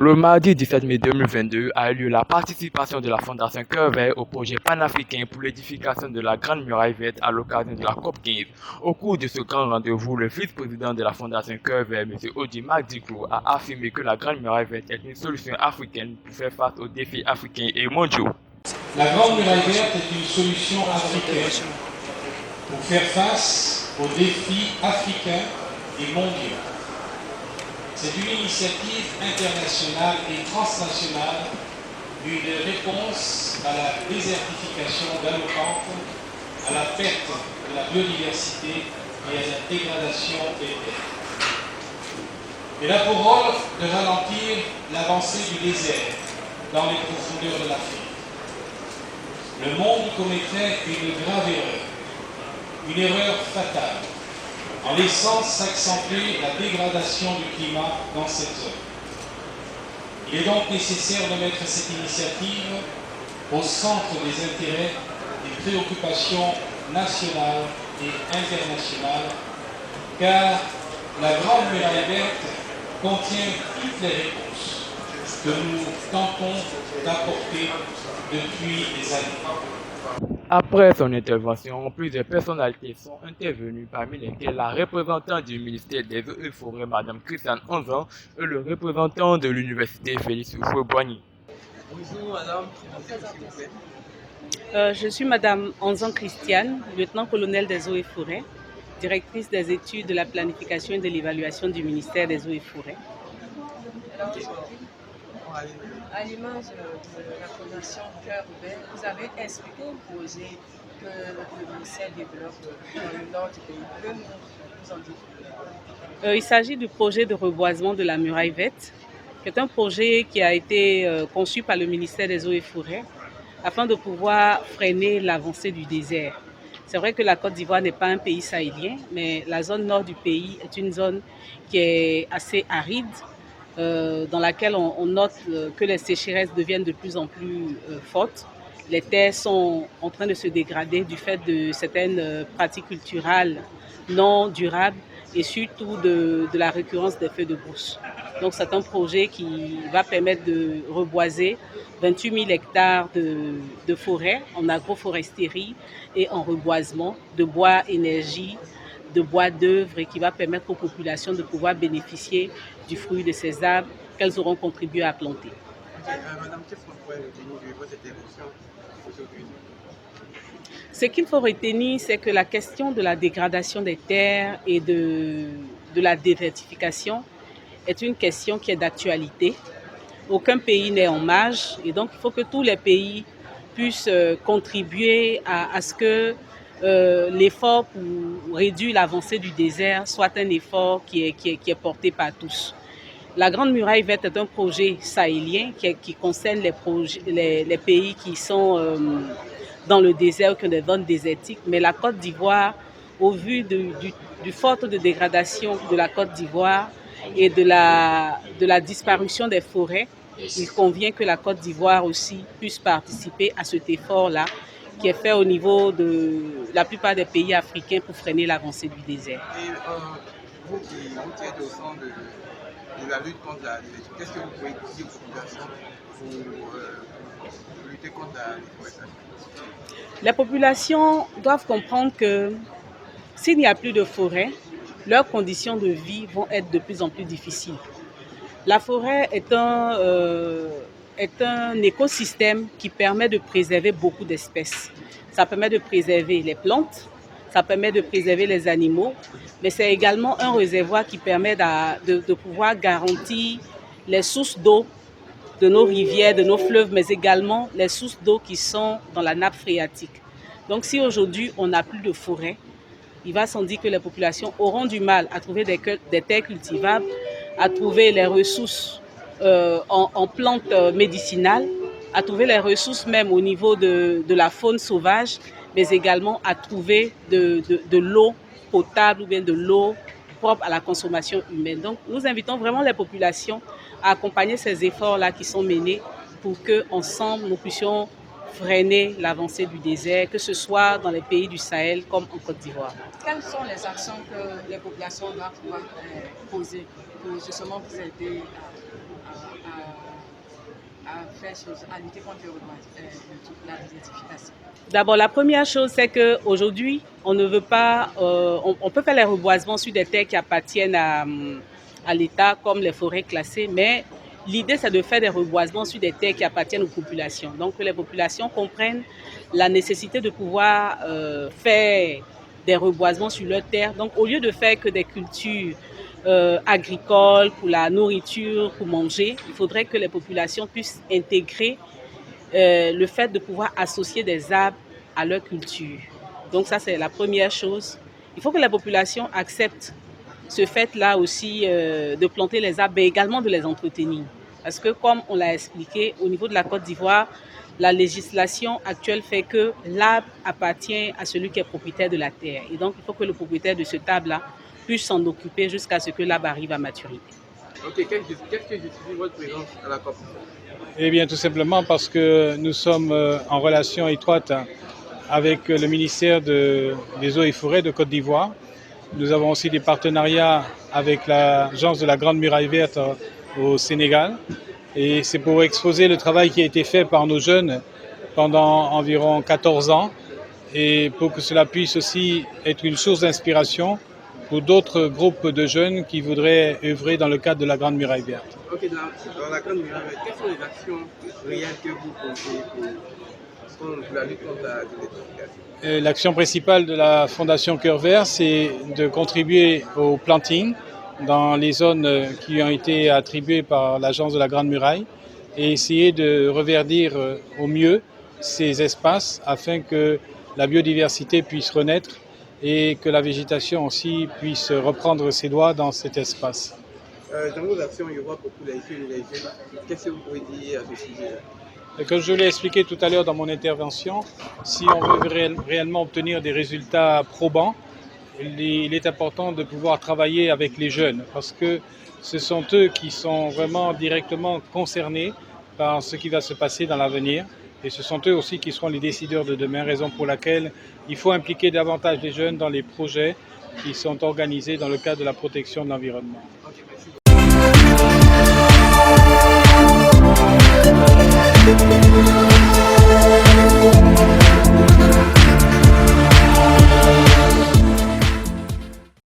Le mardi 17 mai 2022 a eu lieu la participation de la Fondation Cœur Vert au projet panafricain pour l'édification de la Grande Muraille Verte à l'occasion de la COP15. Au cours de ce grand rendez-vous, le vice-président de la Fondation Cœur Vert, M. Odi Diclo, a affirmé que la Grande Muraille Verte est une solution africaine pour faire face aux défis africains et mondiaux. La Grande Muraille Verte est une solution africaine pour faire face aux défis africains et mondiaux. C'est une initiative internationale et transnationale d'une réponse à la désertification galopante, à la perte de la biodiversité et à la dégradation des terres. Elle a pour rôle de ralentir l'avancée du désert dans les profondeurs de l'Afrique. Le monde commettrait une grave erreur, une erreur fatale, en laissant s'accentuer la dégradation du climat dans cette zone. Il est donc nécessaire de mettre cette initiative au centre des intérêts, des préoccupations nationales et internationales, car la Grande Muraille Verte contient toutes les réponses que nous tentons d'apporter depuis des années. Après son intervention, plusieurs personnalités sont intervenues, parmi lesquelles la représentante du ministère des Eaux et Forêts, Mme Christiane Onzan, et le représentant de l'université Félix Houphouët-Boigny. Bonjour madame, s'il vous plaît. Je suis Madame Onzan Christiane, lieutenant-colonel des Eaux et Forêts, directrice des études de la planification et de l'évaluation du ministère des Eaux et Forêts. À l'image de la Fondation Cœur Vert, vous avez expliqué un projet que le ministère développe dans le nord du pays. Pouvez-vous nous en dire? Il s'agit du projet de reboisement de la Muraille Verte, qui est un projet qui a été conçu par le ministère des Eaux et Forêts afin de pouvoir freiner l'avancée du désert. C'est vrai que la Côte d'Ivoire n'est pas un pays sahélien, mais la zone nord du pays est une zone qui est assez aride, dans laquelle on note que les sécheresses deviennent de plus en plus fortes. Les terres sont en train de se dégrader du fait de certaines pratiques culturales non durables et surtout de la récurrence des feux de brousse. Donc c'est un projet qui va permettre de reboiser 28 000 hectares de forêt en agroforesterie et en reboisement, de bois énergie, de bois d'œuvre et qui va permettre aux populations de pouvoir bénéficier du fruit de ces arbres qu'elles auront contribué à planter. Madame, qu'est-ce qu'on pourrait retenir de votre intervention aujourd'hui? Ce qu'il faut retenir, c'est que la question de la dégradation des terres et de la désertification est une question qui est d'actualité. Aucun pays n'est en marge et donc il faut que tous les pays puissent contribuer à ce que l'effort pour réduire l'avancée du désert soit un effort qui est porté par tous. La Grande Muraille Verte est un projet sahélien qui concerne les pays qui sont dans le désert ou qui ont des zones désertiques, mais la Côte d'Ivoire, au vu du fort taux de dégradation de la Côte d'Ivoire et de la disparition des forêts, il convient que la Côte d'Ivoire aussi puisse participer à cet effort-là qui est fait au niveau de la plupart des pays africains pour freiner l'avancée du désert. Et vous qui êtes au centre de la lutte contre la désertification, qu'est-ce que vous pouvez dire aux populations pour lutter contre la déforestation? Les populations doivent comprendre que s'il n'y a plus de forêt, leurs conditions de vie vont être de plus en plus difficiles. La forêt est un écosystème qui permet de préserver beaucoup d'espèces. Ça permet de préserver les plantes, ça permet de préserver les animaux, mais c'est également un réservoir qui permet de pouvoir garantir les sources d'eau de nos rivières, de nos fleuves, mais également les sources d'eau qui sont dans la nappe phréatique. Donc si aujourd'hui on n'a plus de forêt, il va sans dire que les populations auront du mal à trouver des terres cultivables, à trouver les ressources en plantes médicinales, à trouver les ressources même au niveau de la faune sauvage, mais également à trouver de l'eau potable ou bien de l'eau propre à la consommation humaine. Donc nous invitons vraiment les populations à accompagner ces efforts-là qui sont menés pour qu'ensemble nous puissions freiner l'avancée du désert, que ce soit dans les pays du Sahel comme en Côte d'Ivoire. Quelles sont les actions que les populations doivent pouvoir poser pour justement vous aider à à lutter contre la désertification? D'abord, la première chose, c'est qu'aujourd'hui, on ne veut pas, on peut faire les reboisements sur des terres qui appartiennent à l'État, comme les forêts classées, mais l'idée, c'est de faire des reboisements sur des terres qui appartiennent aux populations. Donc, que les populations comprennent la nécessité de pouvoir faire des reboisements sur leurs terres. Donc, au lieu de faire que des cultures agricoles pour la nourriture, pour manger, il faudrait que les populations puissent intégrer le fait de pouvoir associer des arbres à leur culture. Donc ça, c'est la première chose. Il faut que la population accepte ce fait-là aussi de planter les arbres, mais également de les entretenir. Parce que comme on l'a expliqué, au niveau de la Côte d'Ivoire, la législation actuelle fait que l'arbre appartient à celui qui est propriétaire de la terre. Et donc, il faut que le propriétaire de cet arbre-là puisse s'en occuper jusqu'à ce que l'arbre arrive à maturité. Ok, qu'est-ce que justifie votre présence à la COP? Eh bien, tout simplement parce que nous sommes en relation étroite avec le ministère des Eaux et Forêts de Côte d'Ivoire. Nous avons aussi des partenariats avec l'agence de la Grande Muraille Verte au Sénégal. Et c'est pour exposer le travail qui a été fait par nos jeunes pendant environ 14 ans et pour que cela puisse aussi être une source d'inspiration pour d'autres groupes de jeunes qui voudraient œuvrer dans le cadre de la Grande Muraille Verte. Ok, dans la Grande Muraille Verte, quelles sont les actions réelles que vous posez pour la lutte contre la désertification? L'action principale de la Fondation Cœur Vert, c'est de contribuer au planting dans les zones qui ont été attribuées par l'agence de la Grande Muraille et essayer de reverdir au mieux ces espaces afin que la biodiversité puisse renaître et que la végétation aussi puisse reprendre ses droits dans cet espace. Dans vos actions, il y aura beaucoup les jeunes. Qu'est-ce que vous pouvez dire à ce sujet-là? Comme je l'ai expliqué tout à l'heure dans mon intervention, si on veut réellement obtenir des résultats probants, il est important de pouvoir travailler avec les jeunes parce que ce sont eux qui sont vraiment directement concernés par ce qui va se passer dans l'avenir. Et ce sont eux aussi qui seront les décideurs de demain, raison pour laquelle il faut impliquer davantage les jeunes dans les projets qui sont organisés dans le cadre de la protection de l'environnement.